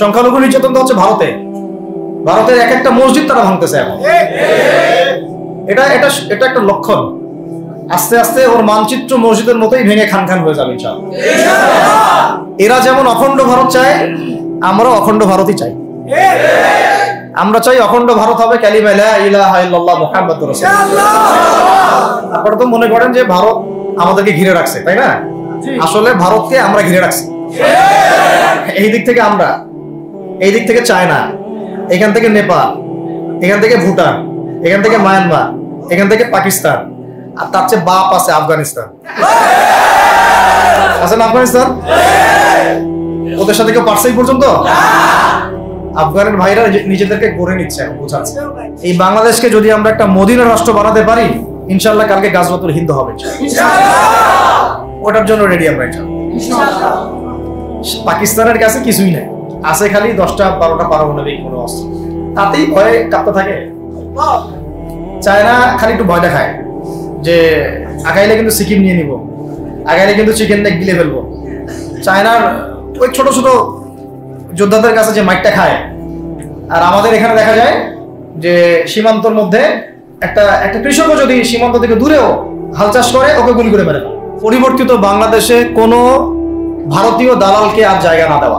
সংখ্যালঘু নির্যাতন তো হচ্ছে ভারতে। ভারতের এক একটা মসজিদ তারা ভাঙতেছে এখন। এটা এটা এটা একটা লক্ষণ। আস্তে আস্তে ওর মানচিত্র মসজিদের মতোই ভেঙে খান খান হয়ে যাবে ইনশাআল্লাহ। এরা যেমন অখণ্ড ভারত চায়, আমরাও অখণ্ড ভারতই চাই। আমরা চাই অখণ্ড ভারত হবে কালিমা লা ইলাহা ইল্লাল্লাহ মুহাম্মাদুর রাসূলুল্লাহ। আপনারা তো মনে করেন যে ভারত আমাদেরকে ঘিরে রাখছে, তাই না? আসলে ভারতকে আমরা ঘিরে রাখছি। এই দিক থেকে আমরা, এই দিক থেকে চায়না, এখান থেকে নেপাল, এখান থেকে ভুটান, এখান থেকে মায়ানমার, এখান থেকে পাকিস্তান, আর তার চেয়ে বাপ আছে আফগানিস্তান। আছে না আফগানিস্তান? ওদের সাথে কেউ পারছে পর্যন্ত? আফগানের ভাইরা নিজেদেরকে গড়ে নিচ্ছে, বোঝাচ্ছে। এই বাংলাদেশকে যদি আমরা একটা মদিনার রাষ্ট্র বানাতে পারি, ইনশাআল্লাহ কালকে গাজওয়াতুল হিন্দ হবে ওটার জন্য রেডি আমরা ইনশাআল্লাহ। পাকিস্তানের কাছে কিছুই নাই, আছে খালি 10টা 12টা পারমাণবিক কোনো অস্ত্র, তাতেই ভয়ে কাঁপতে থাকে। চায়না খালি একটু ভয় দেখায় যে আগাইলে কিন্তু সিকিম নিয়ে নিব, আগাইলে কিন্তু চিকেন নেক গিলে ফেলবো। চায়নার ওই ছোট ছোট যোদ্ধাদের কাছে যে মাইকটা খায়, আর আমাদের এখানে দেখা যায় যে সীমান্তর মধ্যে একটা কৃষকও যদি সীমান্ত থেকে দূরেও হাল চাষ করে, ওকে গুলি করে মেরে। পরিবর্তিত বাংলাদেশে কোনো ভারতীয় দালালকে আর জায়গা না দেওয়া।